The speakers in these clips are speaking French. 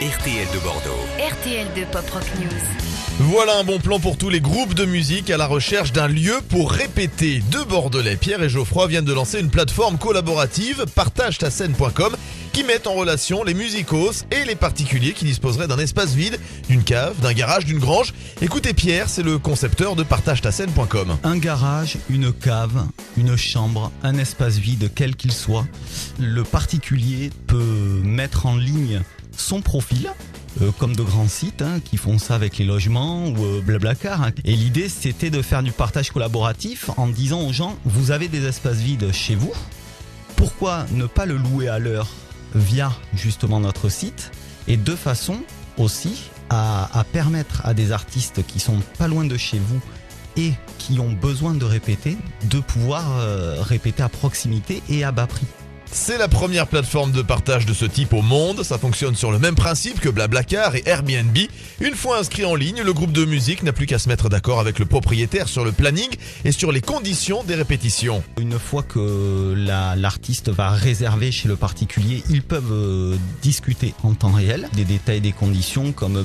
RTL de Bordeaux. RTL de Pop Rock News. Voilà un bon plan pour tous les groupes de musique à la recherche d'un lieu pour répéter. Deux Bordelais, Pierre et Geoffroy, viennent de lancer une plateforme collaborative, partagetascène.com, qui met en relation les musicos et les particuliers qui disposeraient d'un espace vide, d'une cave, d'un garage, d'une grange. Écoutez Pierre, c'est le concepteur de partagetascène.com. Un garage, une cave, une chambre, un espace vide, quel qu'il soit. Le particulier peut mettre en ligne son profil, comme de grands sites qui font ça avec les logements ou Blablacar. Et l'idée, c'était de faire du partage collaboratif en disant aux gens, vous avez des espaces vides chez vous, pourquoi ne pas le louer à l'heure via justement notre site, et de façon aussi à permettre à des artistes qui sont pas loin de chez vous et qui ont besoin de répéter, de pouvoir répéter à proximité et à bas prix. C'est la première plateforme de partage de ce type au monde. Ça fonctionne sur le même principe que Blablacar et Airbnb. Une fois inscrit en ligne, le groupe de musique n'a plus qu'à se mettre d'accord avec le propriétaire sur le planning et sur les conditions des répétitions. Une fois que l'artiste va réserver chez le particulier, ils peuvent discuter en temps réel des détails des conditions comme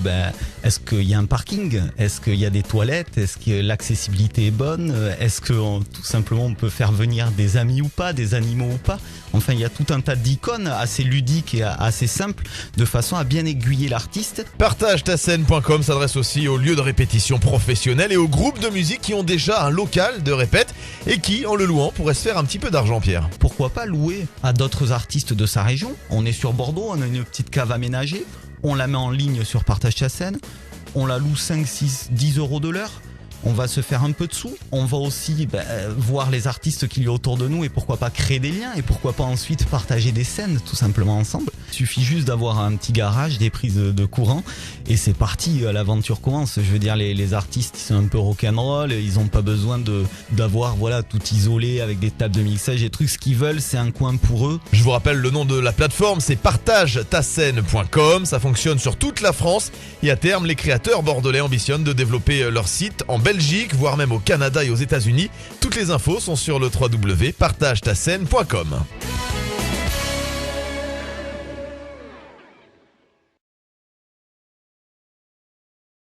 est-ce qu'il y a un parking, est-ce qu'il y a des toilettes, est-ce que l'accessibilité est bonne, est-ce que tout simplement on peut faire venir des amis ou pas, des animaux ou pas. Enfin, il y a tout un tas d'icônes assez ludiques et assez simples de façon à bien aiguiller l'artiste. Partagetascène.com s'adresse aussi aux lieux de répétition professionnels et aux groupes de musique qui ont déjà un local de répète et qui, en le louant, pourraient se faire un petit peu d'argent, Pierre. Pourquoi pas louer à d'autres artistes de sa région? On est sur Bordeaux, on a une petite cave aménagée, on la met en ligne sur Partage ta scène, on la loue 5, 6, 10 euros de l'heure. On va se faire un peu de sous, on va aussi voir les artistes qu'il y a autour de nous et pourquoi pas créer des liens et pourquoi pas ensuite partager des scènes tout simplement ensemble. Il suffit juste d'avoir un petit garage, des prises de courant et c'est parti, l'aventure commence. Je veux dire, les artistes ils sont un peu rock'n'roll, ils ont pas besoin d'avoir tout isolé avec des tables de mixage et trucs. Ce qu'ils veulent, c'est un coin pour eux. Je vous rappelle le nom de la plateforme, c'est partagetascène.com. Ça fonctionne sur toute la France et à terme, les créateurs bordelais ambitionnent de développer leur site en Belgique, voire même au Canada et aux États-Unis. Toutes les infos sont sur le www.partagetascène.com.